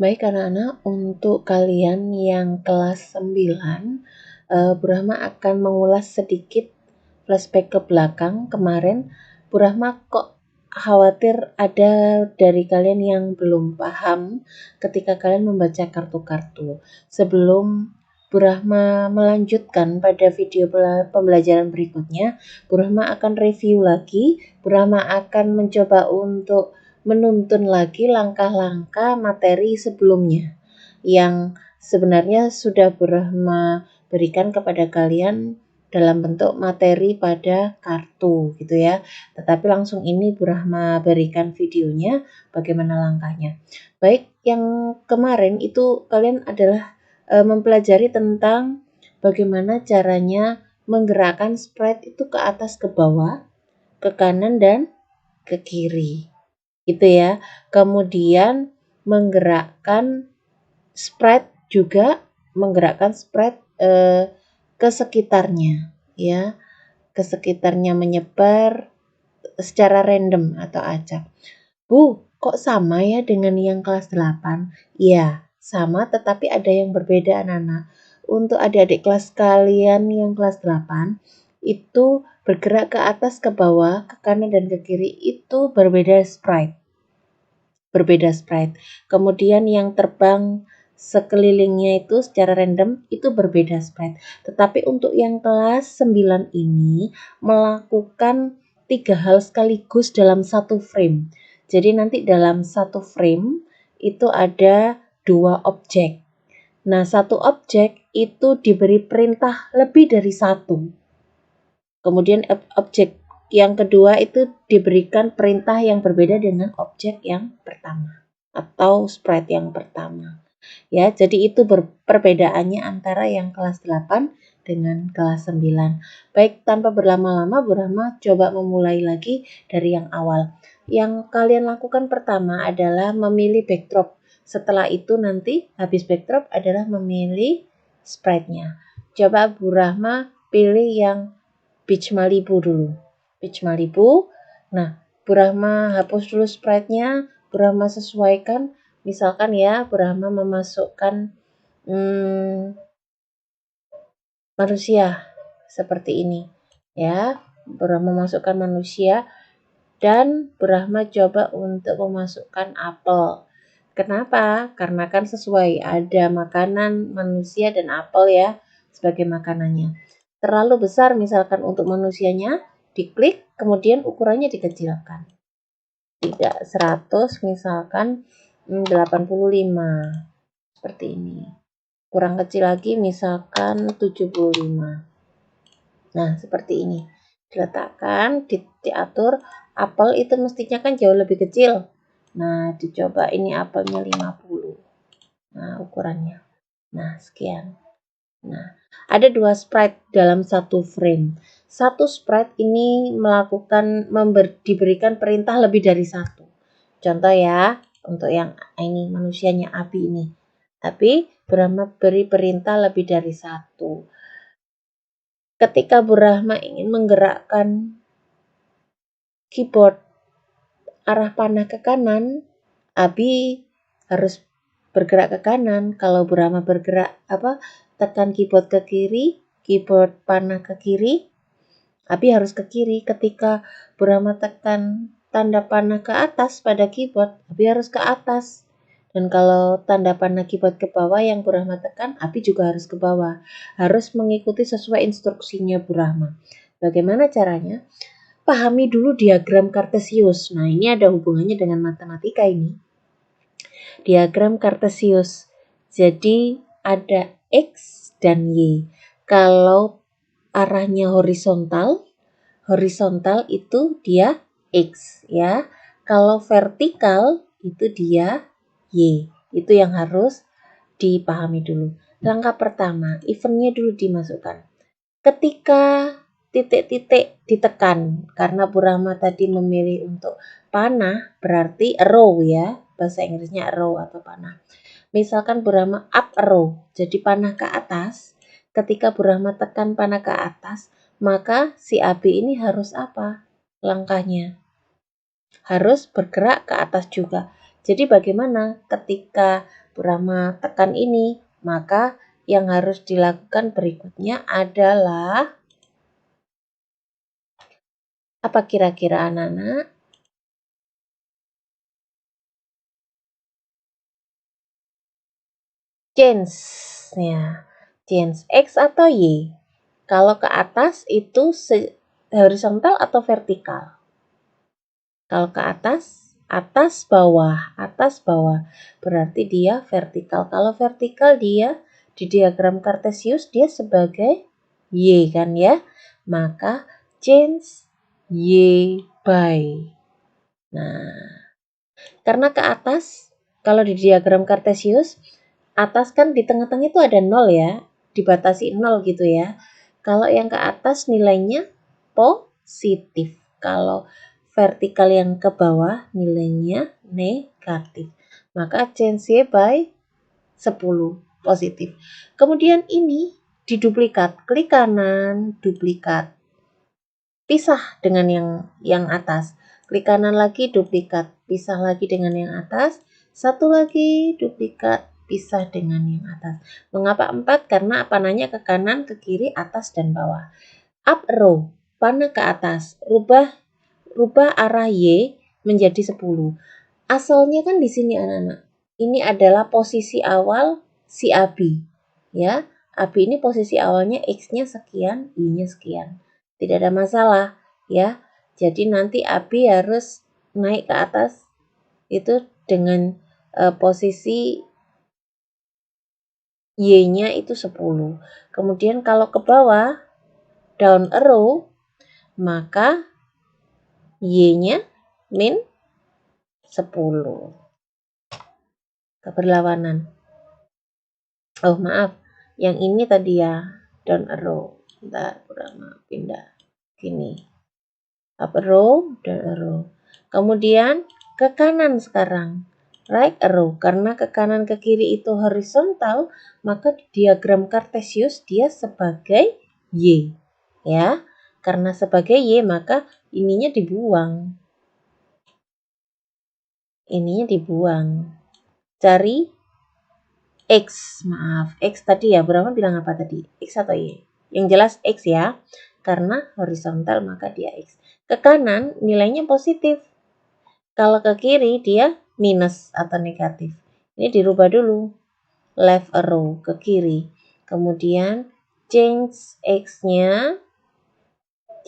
Baik anak-anak, untuk kalian yang kelas 9, Bu Rahma akan mengulas sedikit flashback ke belakang. Kemarin Bu Rahma kok khawatir ada dari kalian yang belum paham ketika kalian membaca kartu-kartu. Sebelum Bu Rahma melanjutkan pada video pembelajaran berikutnya, Bu Rahma akan review lagi. Bu Rahma akan mencoba untuk menuntun lagi langkah-langkah materi sebelumnya yang sebenarnya sudah Bu Rahma berikan kepada kalian dalam bentuk materi pada kartu gitu ya. Tetapi langsung ini Bu Rahma berikan videonya bagaimana langkahnya. Baik, yang kemarin itu kalian adalah mempelajari tentang bagaimana caranya menggerakkan sprite itu ke atas ke bawah, ke kanan dan ke kiri. Gitu ya. Kemudian menggerakkan sprite juga menggerakkan sprite ke sekitarnya ya, ke sekitarnya menyebar secara random atau acak. Bu, kok sama ya dengan yang kelas 8? Iya, sama tetapi ada yang berbeda anak-anak. Untuk adik-adik kelas kalian yang kelas 8, itu bergerak ke atas, ke bawah, ke kanan dan ke kiri itu berbeda sprite. Kemudian yang terbang sekelilingnya itu secara random itu berbeda sprite. Tetapi untuk yang kelas 9 ini melakukan 3 hal sekaligus dalam satu frame. Jadi nanti dalam satu frame itu ada 2 objek. Nah, satu objek itu diberi perintah lebih dari satu. Kemudian objek yang kedua itu diberikan perintah yang berbeda dengan objek yang pertama atau sprite yang pertama. Ya, jadi itu perbedaannya antara yang kelas 8 dengan kelas 9. Baik, tanpa berlama-lama Bu Rahma coba memulai lagi dari yang awal. Yang kalian lakukan pertama adalah memilih backdrop. Setelah itu nanti habis backdrop adalah memilih sprite-nya. Coba Bu Rahma pilih yang Beach Malibu dulu. Beach Malibu. Nah, Bu Rahma hapus dulu sprite-nya. Bu Rahma sesuaikan. Misalkan ya, Bu Rahma memasukkan manusia seperti ini. Ya, Bu Rahma memasukkan manusia dan Bu Rahma coba untuk memasukkan apel. Kenapa? Karena kan sesuai ada makanan manusia dan apel ya sebagai makanannya. Terlalu besar misalkan untuk manusianya, diklik kemudian ukurannya dikecilkan. Tidak 100 misalkan 85 seperti ini. Kurang kecil lagi misalkan 75. Nah, seperti ini. Diletakkan, diatur. Apel itu mestinya kan jauh lebih kecil. Nah, dicoba ini apelnya 50. Nah, ukurannya. Nah, sekian. Nah, ada 2 sprite dalam satu frame. Satu sprite ini diberikan perintah lebih dari satu. Contoh ya, untuk yang ini manusianya Abi ini. Tapi Bu Rahma beri perintah lebih dari satu. Ketika Bu Rahma ingin menggerakkan keyboard arah panah ke kanan, Abi harus bergerak ke kanan. Kalau Bu Rahma tekan keyboard ke kiri, keyboard panah ke kiri, Abi harus ke kiri. Ketika Bu Rahma tekan tanda panah ke atas pada keyboard, Abi harus ke atas. Dan kalau tanda panah keyboard ke bawah yang Bu Rahma tekan, Abi juga harus ke bawah. Harus mengikuti sesuai instruksinya Bu Rahma. Bagaimana caranya? Pahami dulu diagram Kartesius. Nah, ini ada hubungannya dengan matematika ini. Diagram Kartesius. Jadi ada X dan Y. Kalau arahnya horizontal itu dia X ya. Kalau vertikal itu dia Y. Itu yang harus dipahami dulu. Langkah pertama, eventnya dulu dimasukkan. Ketika titik-titik ditekan, karena Bu Rahma tadi memilih untuk panah, berarti arrow ya. Bahasa Inggrisnya arrow atau panah. Misalkan Bu Rahma up arrow, jadi panah ke atas. Ketika Bu Rahma tekan panah ke atas, maka si Abi ini harus apa? Langkahnya harus bergerak ke atas juga. Jadi bagaimana ketika Bu Rahma tekan ini, maka yang harus dilakukan berikutnya adalah apa kira-kira anak-anak? Change. Ya, change X atau Y. Kalau ke atas itu horizontal atau vertikal? Kalau ke atas, atas bawah. Berarti dia vertikal. Kalau vertikal dia di diagram Kartesius dia sebagai Y kan ya. Maka change Y by. Nah, karena ke atas, kalau di diagram Kartesius, atas kan di tengah-tengah itu ada 0 ya. Dibatasi 0 gitu ya. Kalau yang ke atas nilainya positif. Kalau vertikal yang ke bawah nilainya negatif. Maka change Y by 10 positif. Kemudian ini diduplikat. Klik kanan, duplikat. Pisah dengan yang atas. Klik kanan lagi, duplikat. Pisah lagi dengan yang atas. Satu lagi, duplikat. Pisah dengan yang atas. Mengapa 4? Karena panahnya ke kanan, ke kiri, atas, dan bawah. Up arrow, panah ke atas. Rubah arah Y menjadi 10. Asalnya kan di sini anak-anak. Ini adalah posisi awal si AB. Ya, AB ini posisi awalnya X-nya sekian, Y-nya sekian. Tidak ada masalah ya. Jadi nanti AB harus naik ke atas itu dengan posisi Y-nya itu 10. Kemudian kalau ke bawah down arrow maka Y-nya min 10. Keberlawanan. Oh maaf, yang ini tadi ya, down arrow. Bentar, pindah. Gini. Up arrow, down arrow. Kemudian ke kanan sekarang. Right arrow. Karena ke kanan ke kiri itu horizontal, maka di diagram Kartesius dia sebagai Y. Ya, karena sebagai Y maka ininya dibuang. Ininya dibuang. Cari X, maaf, X tadi ya, berapa bilang apa tadi? X atau Y? Yang jelas X ya, karena horizontal maka dia X. Ke kanan nilainya positif. Kalau ke kiri dia minus atau negatif. Ini dirubah dulu. Left arrow ke kiri. Kemudian change X-nya.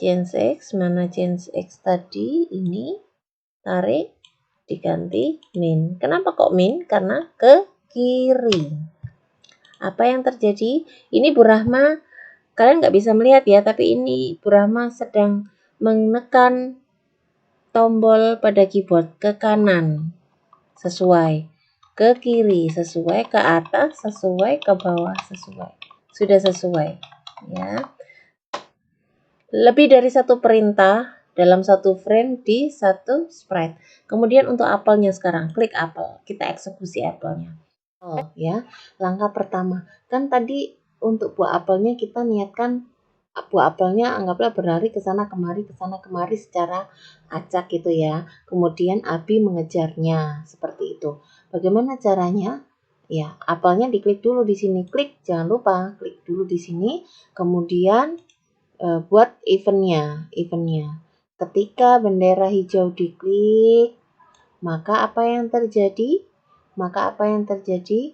Change X, mana change X tadi? Ini, tarik, diganti min. Kenapa kok min? Karena ke kiri. Apa yang terjadi? Ini Bu Rahma, kalian nggak bisa melihat ya, tapi ini Bu Rahma sedang menekan tombol pada keyboard ke kanan sesuai, ke kiri sesuai, ke atas sesuai, ke bawah sesuai. Sudah sesuai ya. Lebih dari satu perintah dalam satu frame di satu sprite. Kemudian untuk apelnya sekarang, klik apel. Kita eksekusi apelnya. Oh ya, langkah pertama. Kan tadi untuk buah apelnya kita niatkan buah apelnya anggaplah berlari ke sana kemari secara acak gitu ya. Kemudian Abi mengejarnya seperti itu. Bagaimana caranya? Ya, apelnya diklik dulu di sini. Klik, jangan lupa klik dulu di sini. Kemudian buat eventnya. Ketika bendera hijau diklik, maka apa yang terjadi?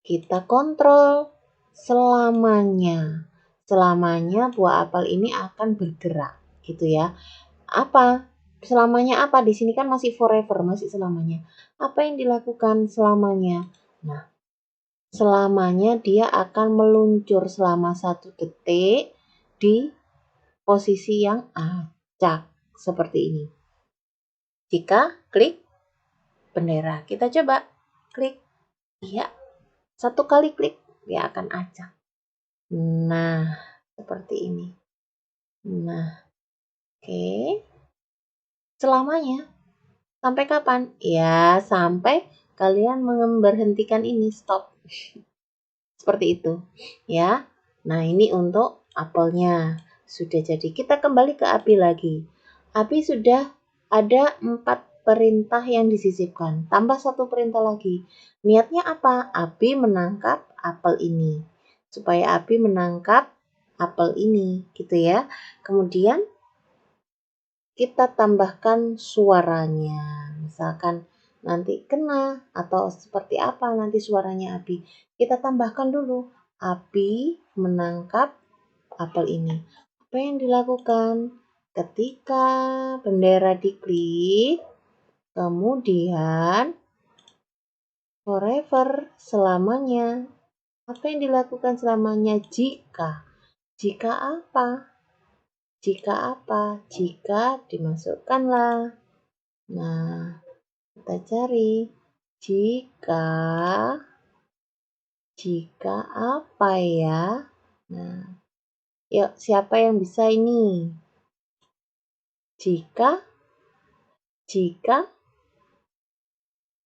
Kita kontrol selamanya. Selamanya buah apel ini akan bergerak, gitu ya. Apa? Selamanya apa? Di sini kan masih forever, masih selamanya. Apa yang dilakukan selamanya? Nah, selamanya dia akan meluncur selama 1 detik di posisi yang acak seperti ini. Jika klik bendera, kita coba klik. Iya, 1 kali klik dia akan acak. Nah, seperti ini. Nah, oke. Selamanya. Sampai kapan? Ya, sampai kalian memberhentikan ini, stop. Seperti itu, ya. Nah, ini untuk apelnya. Sudah jadi. Kita kembali ke api lagi. Api sudah ada 4 perintah yang disisipkan. Tambah satu perintah lagi. Niatnya apa? Abi menangkap apel ini. Supaya Abi menangkap apel ini, gitu ya. Kemudian kita tambahkan suaranya. Misalkan nanti kena atau seperti apa nanti suaranya Abi. Kita tambahkan dulu. Abi menangkap apel ini. Apa yang dilakukan? Ketika bendera diklik, kemudian forever selamanya. Apa yang dilakukan selamanya? Jika apa? Jika apa? Jika dimasukkanlah. Nah, kita cari. Jika apa ya? Nah, yuk siapa yang bisa ini? Jika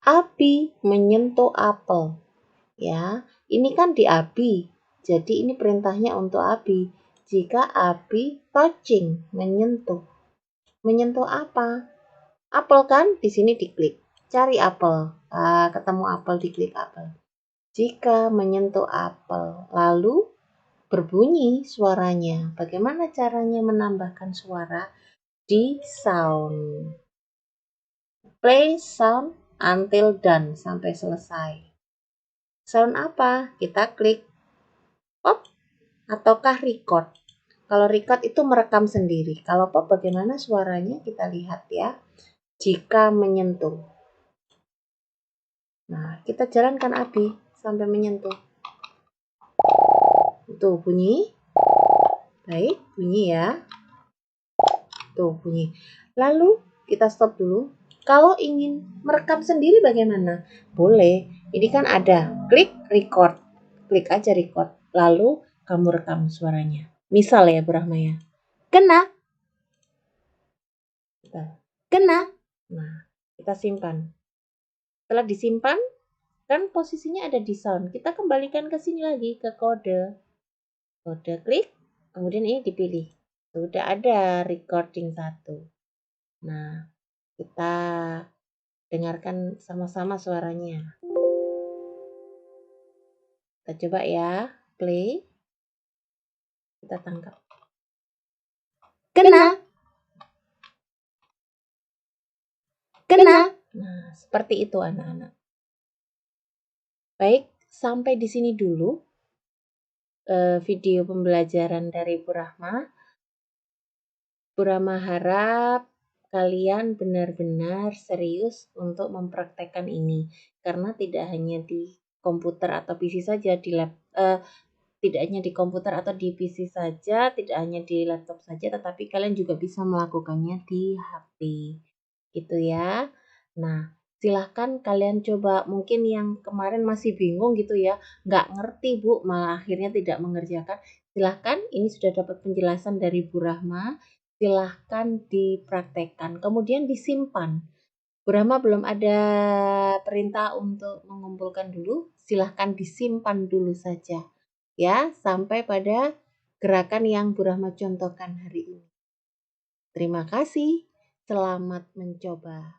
api menyentuh apel. Ya, ini kan di api. Jadi ini perintahnya untuk api. Jika api touching, menyentuh. Menyentuh apa? Apel kan di sini diklik. Cari apel. Ketemu apel, diklik apel. Jika menyentuh apel, lalu berbunyi suaranya. Bagaimana caranya menambahkan suara? Di sound. Play sound until done, sampai selesai. Sound apa? Kita klik pop ataukah record. Kalau record itu merekam sendiri. Kalau pop bagaimana suaranya? Kita lihat ya. Jika menyentuh. Nah, kita jalankan Abi sampai menyentuh. Tuh bunyi. Baik, bunyi ya. Tuh bunyi. Lalu kita stop dulu. Kalau ingin merekam sendiri bagaimana? Boleh. Ini kan ada klik record. Klik aja record. Lalu kamu rekam suaranya. Misal ya Brahma ya. Kena. Kena. Nah, kita simpan. Setelah disimpan, kan posisinya ada di sound. Kita kembalikan ke sini lagi, ke kode. Kode klik, kemudian ini dipilih. Sudah ada recording 1. Nah, kita dengarkan sama-sama suaranya. Kita coba ya, play. Kita tangkap. Kena. Kena. Nah, seperti itu anak-anak. Baik, sampai di sini dulu video pembelajaran dari Bu Rahma. Bu Rahma harap kalian benar-benar serius untuk mempraktekkan ini. Karena tidak hanya di komputer atau PC saja, tidak hanya di komputer atau di PC saja, tidak hanya di laptop saja, tetapi kalian juga bisa melakukannya di HP. Gitu ya. Nah, silahkan kalian coba. Mungkin yang kemarin masih bingung gitu ya, nggak ngerti Bu, malah akhirnya tidak mengerjakan. Silahkan, ini sudah dapat penjelasan dari Bu Rahma. Silahkan dipraktekkan, kemudian disimpan. Bu Rahma belum ada perintah untuk mengumpulkan dulu, silahkan disimpan dulu saja. Ya, sampai pada gerakan yang Bu Rahma contohkan hari ini. Terima kasih, selamat mencoba.